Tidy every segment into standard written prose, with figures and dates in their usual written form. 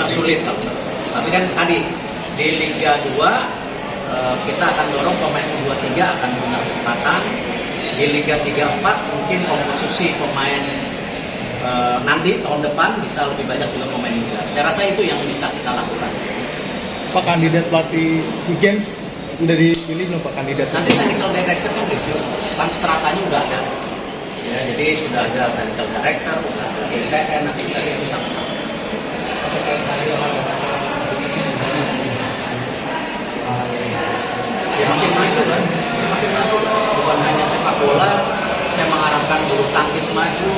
sulit. Tapi kan tadi di Liga 2 kita akan dorong pemain U23 akan punya kesempatan. Di Liga 3-4 mungkin komposisi pemain nanti tahun depan bisa lebih banyak juga pemain muda. Saya rasa itu yang bisa kita lakukan. Pak kandidat pelatih SEA Games udah dipilih belum Pak kandidat? Nanti technical director kan review, kan stratanya udah ada. Ya, jadi sudah ada technical director, udah ada DTN, nanti kita review sama-sama. Ya makin maju kan, makin maju. Bukan hanya sepak bola, saya mengharapkan bulu tangkis maju,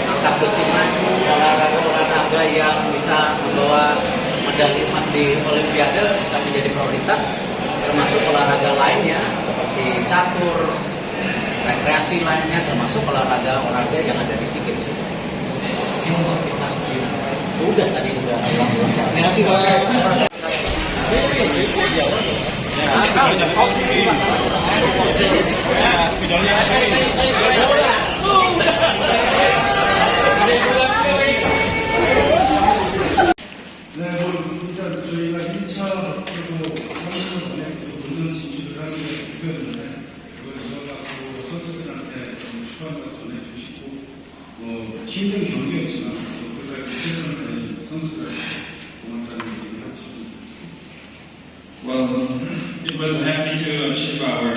angkat besi maju, olahraga yang bisa membawa medali emas di Olimpiade bisa menjadi prioritas, termasuk olahraga lainnya seperti catur, rekreasi lainnya, termasuk olahraga yang ada di SEA Games. Ini untuk kita sendiri. Udah tadi udah. Terima kasih Pak. 일단 저희가 1차 그리고 3년 안에 본선 진출을 하는 게 목표였는데 그걸 이뤄가고 선수들한테 좀 축하한다고 전해주시고 힘든 경기였지만 그걸 최선을 다해준 선수들한테 고맙다는 얘기를 하고 싶습니다. Well, it was happy to achieve our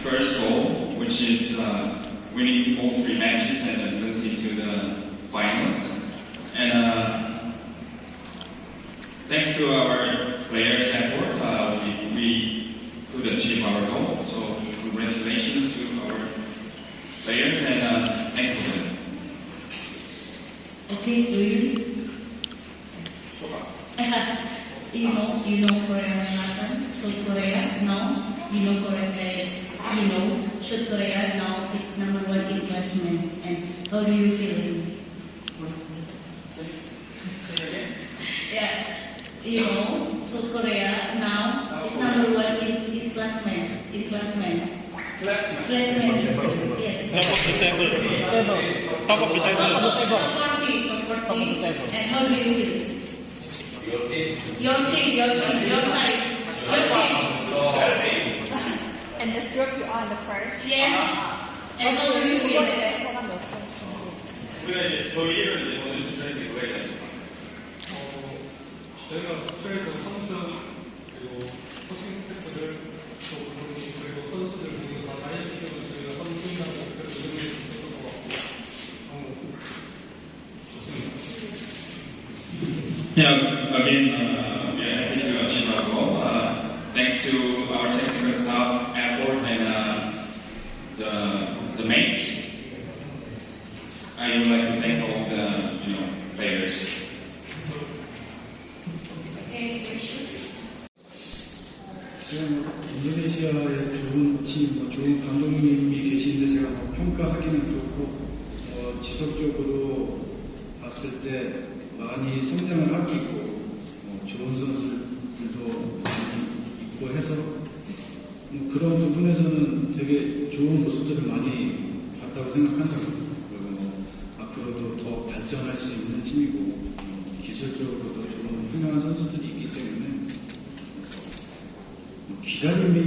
first goal, which is winning all 3 matches and advancing to the finals. And thanks to our players' effort, we could achieve our goal. So congratulations to our players and thank you. Okay, do you? You know Korean pattern, South Korea now, you know South Korea now is #1 in classment, and how do you feel? Yeah, you know South Korea now is #1 in his classment, Classment. Yes. Top of the table. Top of the table. Top 40. And how do you feel? Your team. And the group you are in the first? Yes. And how do you feel? 우리가 이제 저희를 이제 먼저 주셔야 되는 거예요. 저희가 특별히 선수 그리고 코칭 스태프들 또 그리고 선수들 모두 다 다이어트로 저희가 선수이라는 목표를 이루고 있을 것 같고 좋습니다. Yeah, again, we are happy to achieve our goal. Thanks to our technical staff effort and the mates. I would like to thank all the players. Okay, question. 인도네시아에 좋은 팀, 좋은 감독님이 계신데 제가 평가하기는 그렇고 지속적으로 봤을 때 많이 성장을 하고 있고 좋은 선수들도 있고 해서 그런 부분에서는 되게 좋은 모습들을 많이 봤다고 생각한다고. 그리고 앞으로도 더 발전할 수 있는 팀이고 기술적으로도 좋은 훌륭한 선수들이 있기 때문에 기다림이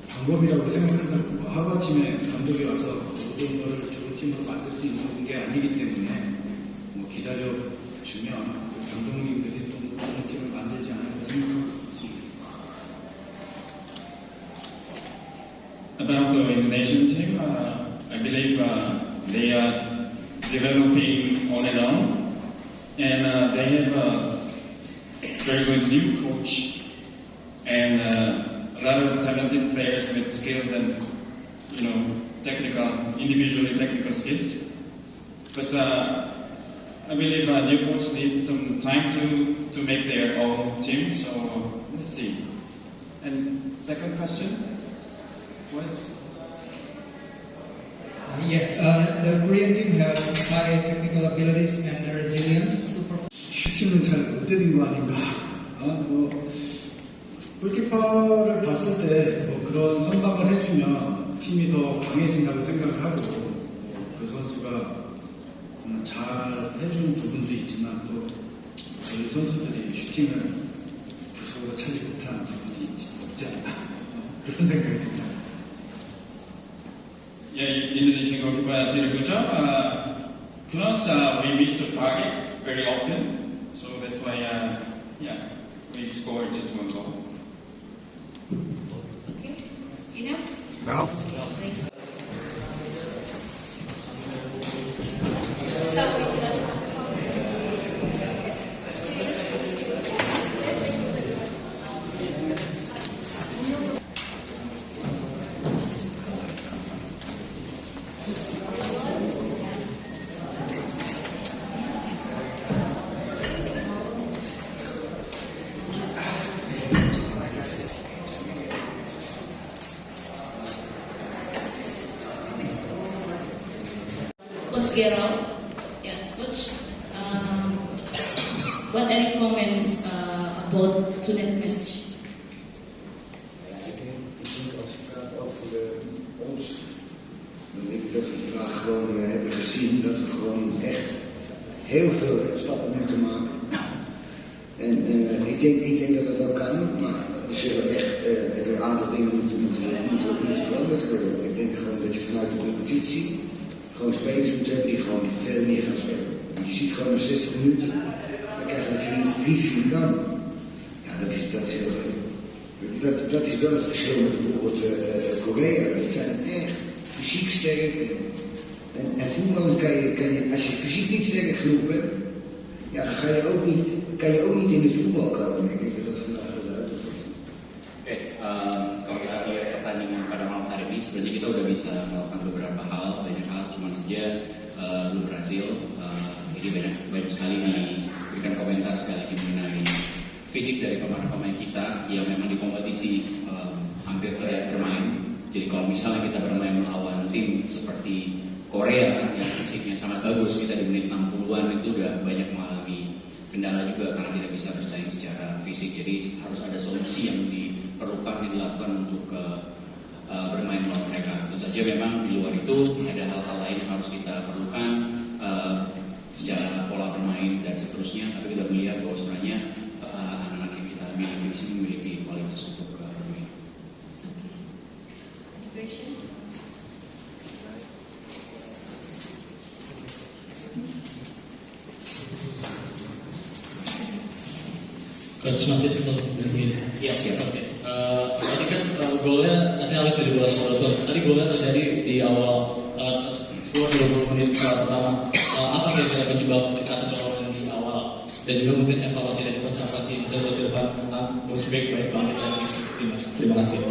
방법이라고 생각한다고. 하루아침에 감독이 와서 모든 걸 좋은 팀으로 만들 수 있는 게 아니기 때문에 기다려주면 감독님들이 또 좋은 팀을 만들지 않을까 생각합니다. About the Indonesian team, I believe they are developing on and on, and they have a very good new coach and a lot of talented players with skills and individually technical skills. But I believe new coach needs some time to make their own team. So let's see. And second question was. Yes, the Korean team have high technical abilities and resilience to perform. 슈팅은 잘 못 때린 거 아닌가. 골키퍼를 봤을 때 그런 선방을 해주면 팀이 더 강해진다고 생각을 하고 그 선수가 잘 해준 부분도 있지만 또 우리 선수들이 슈팅을 부서가 차지 못한 부분이 있지 않나 그런 생각이 듭니다. Yeah, Indonesian goalkeeper did a good job. For us, we miss the target very often, so that's why, we scored just one goal. Okay, enough? Ralph. Thank you. So, Coach Gerald, Coach, what any comments about today's match? Ik denk als je praat over ons, dan denk ik dat we vandaag gewoon hebben gezien dat we gewoon echt heel veel stappen moeten maken. En ik denk dat dat ook kan, maar we zullen echt een aantal dingen moeten veranderd worden. Ik denk gewoon dat je vanuit de competitie gewoon spelers moet hebben die gewoon veel meer gaan spelen. Want je ziet gewoon na 60 minuten, dan krijg je 3-4 kan. Ja, dat is heel veel. Dat is wel het verschil met bijvoorbeeld Korea. Die zijn echt fysiek sterk. En voetballen kan je, als je fysiek niet sterk genoeg bent, ja, dan kan je ook niet in het voetbal komen. Ik denk dat dat vandaag wel duidelijk is. Oke, kalau kita lihat pertandingan pada malam hari ini, sebenarnya kita udah bisa melakukan beberapa hal, banyak hal, cuma saja belum berhasil. Jadi banyak sekali diberikan komentar sekali lagi mengenai fisik dari pemain-pemain kita yang memang di kompetisi hampir tidak bermain. Jadi kalau misalnya kita bermain melawan tim seperti Korea yang fisiknya sangat bagus, kita di menit 60-an itu udah banyak mengalami kendala juga karena tidak bisa bersaing secara fisik. Jadi harus ada solusi yang diperlukan dilakukan untuk bermain melawan mereka. Tentu saja memang di luar itu ada hal-hal lain yang harus kita perlukan secara pola bermain dan seterusnya. Tapi kita melihat bahwa sebenarnya anak-anak yang kita miliki di sini memiliki kualitas untuk bermain. Coach Matis untuk begini. Iya siap. Tadi kan golnya Asenalis dari bola Soroton. Tadi golnya terjadi di awal 10-20 menit pertama. Apa kira-kira penyebab kata perlawanan di awal? Dan juga mungkin evaluasi dan konservasi bisa buat ke depan tentang coach baik bangkit lagi timnas. Terima kasih.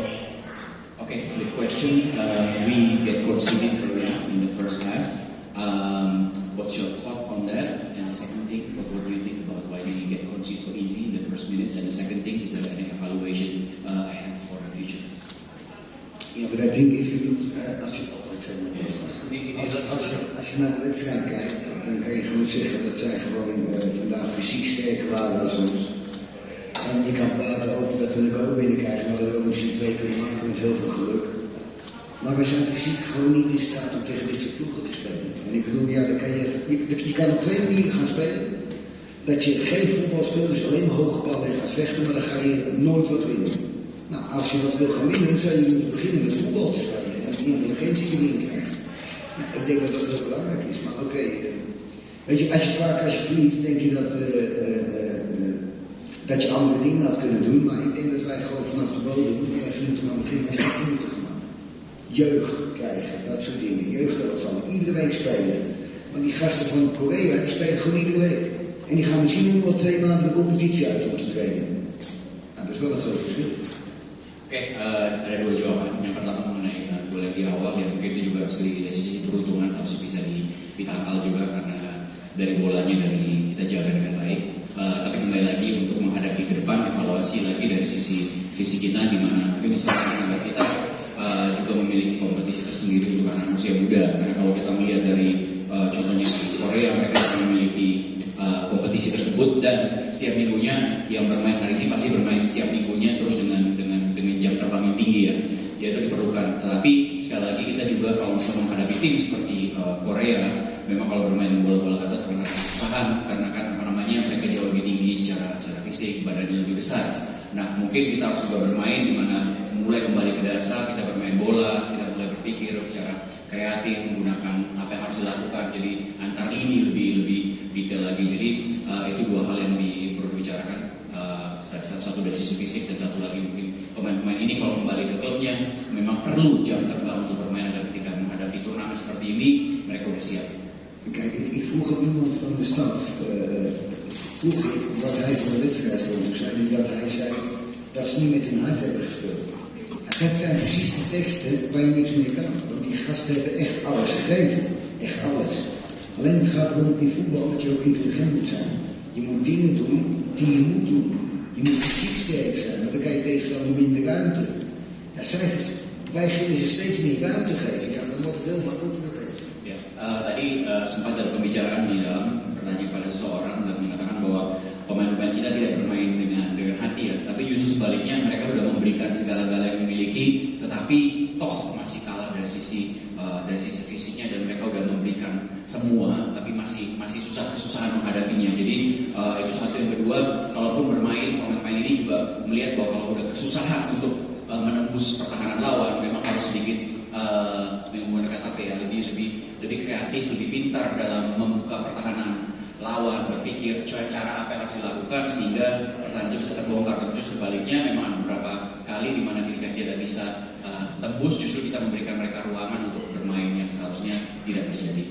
Okay, the question, we get conceded early in the first half. What's your thought on that? And the second thing, what do you think about why did you get conceded so easy in the first minutes? And the second thing, is there any evaluation ahead for the future? Ja, maar I think if you look, als je naar de wedstrijd kijkt, dan kan je gewoon zeggen dat zij gewoon vandaag fysiek sterker waren dan ons. En je kan praten over dat we een goal binnenkrijgen, maar dat we ook misschien 2 kunnen maken met heel veel geluk. Maar we zijn fysiek gewoon niet in staat om tegen dit soort ploegen te spelen. En ik bedoel, ja, dan kan je kan op 2 manieren gaan spelen. Dat je geen voetbal speelt, dus alleen maar hoge ballen en gaat vechten, maar dan ga je nooit wat winnen. Nou, als je wat wil gaan winnen, zou je moeten beginnen met voetbal te spelen en die intelligentie erin krijgen. Nou, ik denk dat dat heel belangrijk is, maar oké. Weet je, als je verliest, denk je dat je andere dingen had kunnen doen, maar ik denk dat wij gewoon vanaf de bodem ergens moeten gaan beginnen en stappen moeten gaan maken. Jeugd krijgen, dat soort dingen, jeugdelftallen, iedere week spelen. Maar die gasten van Korea, die spelen gewoon iedere week. En die gaan misschien ook wel 2 maanden de competitie uit om te trainen. Nou, dat is wel een groot verschil. Oke, ada 2 jawaban. Yang pertama mengenai gol yang di awal, ya mungkin itu juga sedikit dari sisi peruntungan harus bisa ditangkal juga karena dari bolanya dari kita jaga dengan baik. Tapi kembali lagi untuk menghadapi ke depan, evaluasi lagi dari sisi fisik kita, di mana mungkin misalnya agar kita juga memiliki kompetisi tersendiri untuk anak usia muda. Karena kalau kita melihat dari contohnya Korea, mereka memiliki kompetisi tersebut dan setiap minggunya yang bermain hari ini pasti bermain setiap minggunya terus dengan jam terbang yang tinggi ya. Jadi itu diperlukan. Tapi sekali lagi kita juga kalau misalnya menghadapi tim seperti Korea, memang kalau bermain bola-bola atas akan kesusahan karena kan mereka jauh lebih tinggi besar. Nah, mungkin kita harus juga bermain di mana mulai kembali ke dasar, kita bermain bola, kita mulai berpikir secara kreatif, menggunakan apa yang harus dilakukan. Jadi antar lini lebih detail lagi. Jadi itu dua hal yang perlu dibicarakan. Satu dari sisi fisik dan satu lagi mungkin pemain-pemain ini kalau kembali ke klubnya memang perlu jam terbang untuk bermain agar ketika menghadapi turnamen seperti ini mereka udah siap. Kijk, ik vroeg ook iemand van de staf, vroeg ik wat hij voor een wedstrijd vond. Toen zei hij dat ze niet met hun hart hebben gespeeld. Dat zijn precies de teksten waar je niks mee kan. Want die gasten hebben echt alles gegeven. Echt alles. Alleen het gaat erom in voetbal dat je ook intelligent moet zijn. Je moet dingen doen die je moet doen. Je moet fysiek sterk zijn, maar dan kan je tegenstander minder ruimte. Ja, wij willen ze steeds meer ruimte geven. Ja, dan wordt het heel makkelijk voor de pers. Ya, tadi sempat ada pembicaraan di dalam pertanyaan pada seseorang dan mengatakan bahwa pemain-pemain kita tidak bermain dengan hati ya, tapi justru sebaliknya mereka sudah memberikan segala-gala yang dimiliki, tetapi toh masih kalah dari sisi fisiknya dan mereka sudah memberikan semua, tapi masih kesusahan menghadapinya. Jadi itu satu. Yang kedua, kalaupun bermain pemain-pemain ini juga melihat bahwa kalau sudah kesusahan untuk menembus pertahanan lawan, memang harus sedikit menggunakan apa ya, lebih kreatif, lebih pintar dalam membuka pertahanan lawan, berpikir cara apa yang harus dilakukan sehingga pertahanan itu bisa terbongkar. Tapi justru sebaliknya memang ada beberapa kali di mana ketika dia tidak bisa tembus, justru kita memberikan mereka ruangan untuk bermain yang seharusnya tidak terjadi.